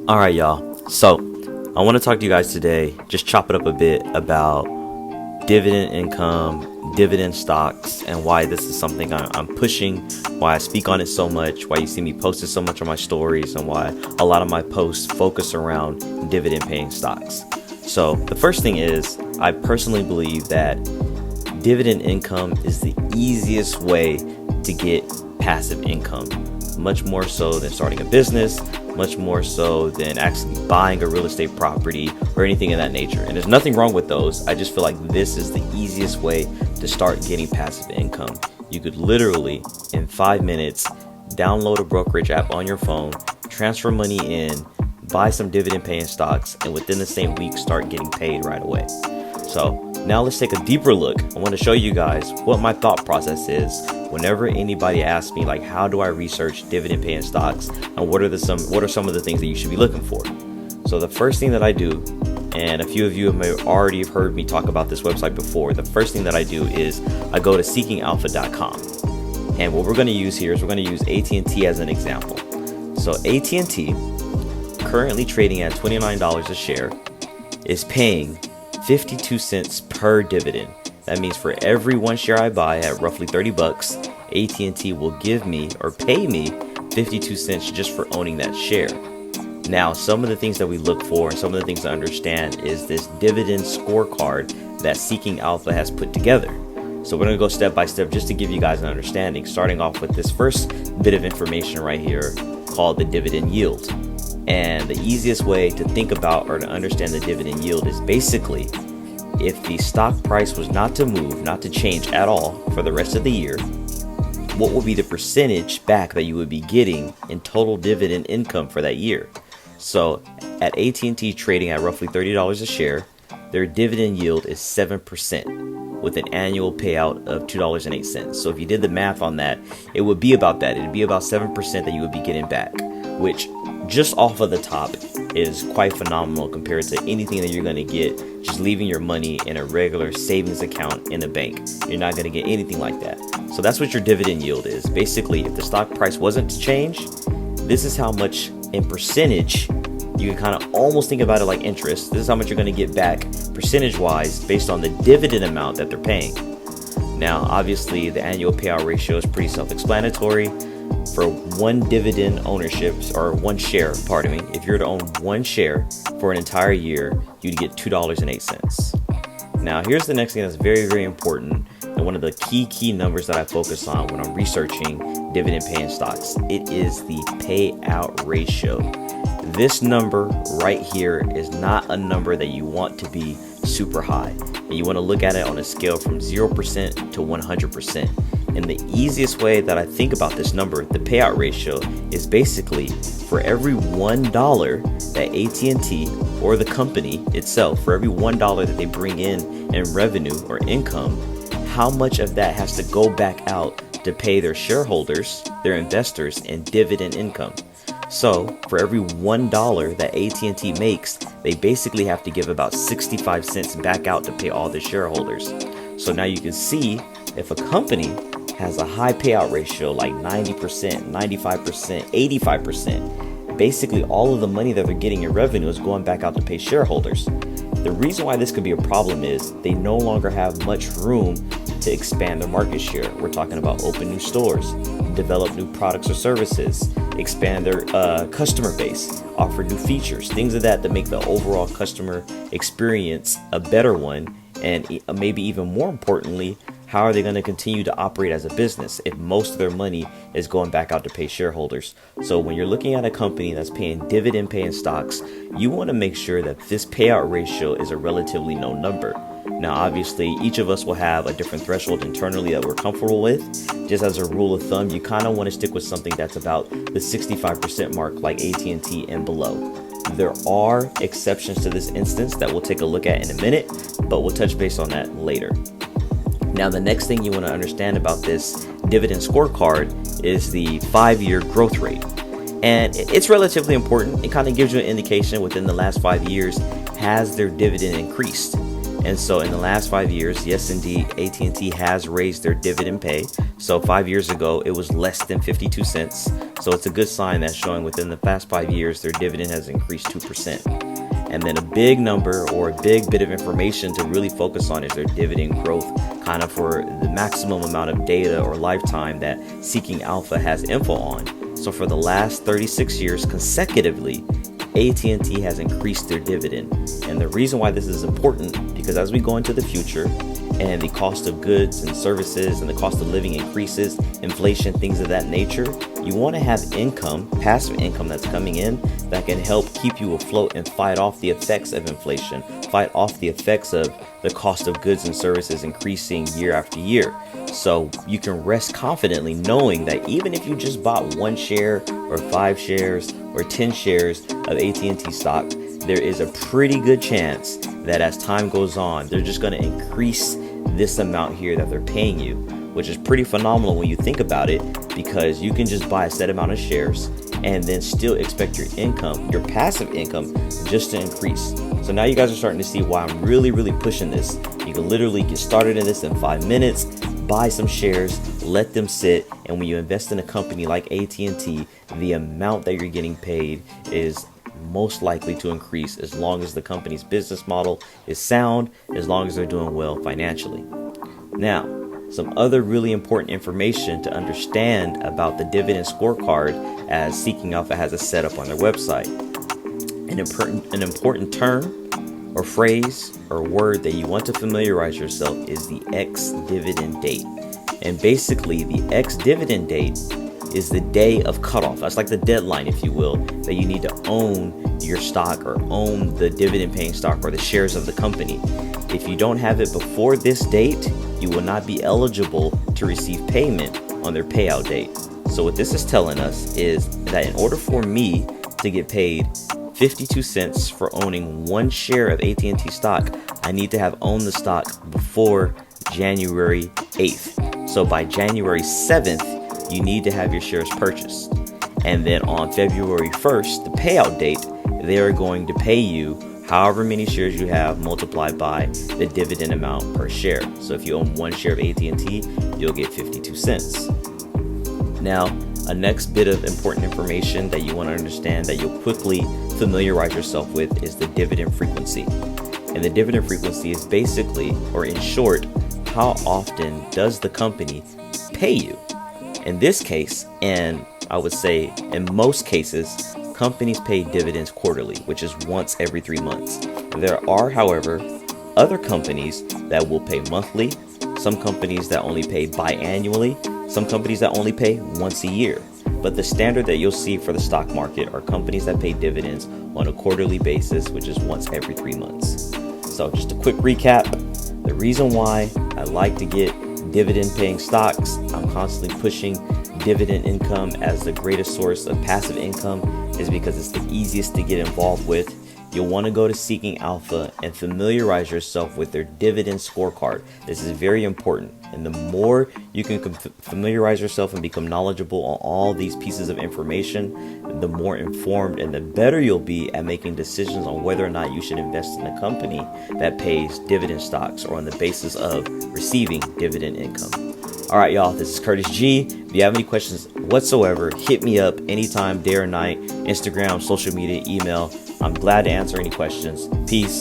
All right, y'all. So I want to talk to you guys today, just chop it up a bit about dividend income, dividend stocks, and why this is something I'm pushing, why I speak on it so much, why you see me posted so much on my stories, and why a lot of my posts focus around dividend paying stocks. So the first thing is, I personally believe that dividend income is the easiest way to get passive income, much more so than starting a business, much more so than actually buying a real estate property or anything of that nature. And there's nothing wrong with those. I just feel like this is the easiest way to start getting passive income. You could literally, in 5 minutes, download a brokerage app on your phone, transfer money in, buy some dividend paying stocks, and within the same week start getting paid right away. So now let's take a deeper look. I want to show you guys what my thought process is whenever anybody asks me, like, how do I research dividend paying stocks, and what are some of the things that you should be looking for. So the first thing that I do, and a few of you may already have heard me talk about this website before, the first thing that I do is I go to seekingalpha.com. And what we're going to use here is we're going to use AT&T as an example. So AT&T, currently trading at $29 a share, is paying 52 cents per dividend. That means for every one share I buy at roughly $30, AT&T will give me or pay me 52 cents just for owning that share. Now, some of the things that we look for and some of the things to understand is this dividend scorecard that Seeking Alpha has put together. So we're going to go step by step just to give you guys an understanding, starting off with this first bit of information right here called the dividend yield. And the easiest way to think about or to understand the dividend yield is basically, if the stock price was not to move, not to change at all for the rest of the year, what will be the percentage back that you would be getting in total dividend income for that year? So at AT&T trading at roughly $30 a share, their dividend yield is 7% with an annual payout of $2.08. So if you did the math on that, it would be about that. It would be about 7% that you would be getting back, which just off of the top is quite phenomenal compared to anything that you're going to get just leaving your money in a regular savings account in a bank. You're not going to get anything like that. So that's what your dividend yield is. Basically, if the stock price wasn't to change, this is how much in percentage. You can kind of almost think about it like interest. This is how much you're going to get back percentage wise based on the dividend amount that they're paying. Now, obviously, the annual payout ratio is pretty self-explanatory. For one dividend ownership, or one share, if you were to own one share for an entire year, you'd get $2.08. Now, here's the next thing that's very, very important, and one of the key numbers that I focus on when I'm researching dividend paying stocks. It is the payout ratio. This number right here is not a number that you want to be super high, and you want to look at it on a scale from 0% to 100%. And the easiest way that I think about this number, the payout ratio, is basically for every $1 that AT&T or the company itself, for every $1 that they bring in revenue or income, how much of that has to go back out to pay their shareholders, their investors, in dividend income. So for every $1 that AT&T makes, they basically have to give about 65 cents back out to pay all their shareholders. So now you can see, if a company has a high payout ratio like 90%, 95%, 85%, basically all of the money that they're getting in revenue is going back out to pay shareholders. The reason why this could be a problem is they no longer have much room to expand their market share. We're talking about open new stores, develop new products or services, expand their customer base, offer new features, things of that make the overall customer experience a better one, and maybe even more importantly, how are they going to continue to operate as a business if most of their money is going back out to pay shareholders? So when you're looking at a company that's paying dividend paying stocks, you want to make sure that this payout ratio is a relatively low number. Now, obviously, each of us will have a different threshold internally that we're comfortable with. Just as a rule of thumb, you kind of want to stick with something that's about the 65% mark, like AT&T and below. There are exceptions to this instance that we'll take a look at in a minute, but we'll touch base on that later. Now, the next thing you want to understand about this dividend scorecard is the 5-year growth rate. And it's relatively important. It kind of gives you an indication within the last 5 years, has their dividend increased? And so in the last 5 years, yes, indeed, AT&T has raised their dividend pay. So 5 years ago, it was less than 52 cents. So it's a good sign that's showing within the past 5 years, their dividend has increased 2%. And then a big number or a big bit of information to really focus on is their dividend growth, kind of for the maximum amount of data or lifetime that Seeking Alpha has info on. So for the last 36 years consecutively, AT&T has increased their dividend. And the reason why this is important, because as we go into the future and the cost of goods and services and the cost of living increases, inflation, things of that nature, you want to have income, passive income that's coming in that can help keep you afloat and fight off the effects of inflation, fight off the effects of the cost of goods and services increasing year after year. So you can rest confidently knowing that even if you just bought 1 share or 5 shares or 10 shares of AT&T stock, there is a pretty good chance that as time goes on, they're just going to increase this amount here that they're paying you, which is pretty phenomenal when you think about it, because you can just buy a set amount of shares and then still expect your income, your passive income, just to increase. So now you guys are starting to see why I'm really pushing this. You can literally get started in this in 5 minutes, buy some shares, let them sit, and when you invest in a company like AT&T, the amount that you're getting paid is most likely to increase as long as the company's business model is sound, as long as they're doing well financially. Now, some other really important information to understand about the dividend scorecard, as Seeking Alpha has a setup on their website. An important term or phrase or word that you want to familiarize yourself is the ex-dividend date. And basically, the ex-dividend date is the day of cutoff. That's like the deadline, if you will, that you need to own your stock or own the dividend paying stock or the shares of the company. If you don't have it before this date, you will not be eligible to receive payment on their payout date. So what this is telling us is that in order for me to get paid 52 cents for owning 1 share of AT&T stock, I need to have owned the stock before January 8th. So by January 7th, you need to have your shares purchased. And then on February 1st, the payout date, they are going to pay you however many shares you have multiplied by the dividend amount per share. So if you own 1 share of AT&T, you'll get 52 cents. Now, a next bit of important information that you want to understand that you'll quickly familiarize yourself with is the dividend frequency. And the dividend frequency is basically, or in short, how often does the company pay you? In this case, and I would say in most cases, companies pay dividends quarterly, which is once every 3 months. There are, however, other companies that will pay monthly, some companies that only pay biannually, some companies that only pay once a year. But the standard that you'll see for the stock market are companies that pay dividends on a quarterly basis, which is once every 3 months. So just a quick recap. The reason why I like to get dividend paying stocks, I'm constantly pushing dividend income as the greatest source of passive income, is because it's the easiest to get involved with. You'll want to go to Seeking Alpha and familiarize yourself with their dividend scorecard. This is very important. And the more you can familiarize yourself and become knowledgeable on all these pieces of information, the more informed and the better you'll be at making decisions on whether or not you should invest in a company that pays dividend stocks or on the basis of receiving dividend income. All right, y'all, this is Curtis G. If you have any questions whatsoever, hit me up anytime, day or night, Instagram, social media, email. I'm glad to answer any questions. Peace.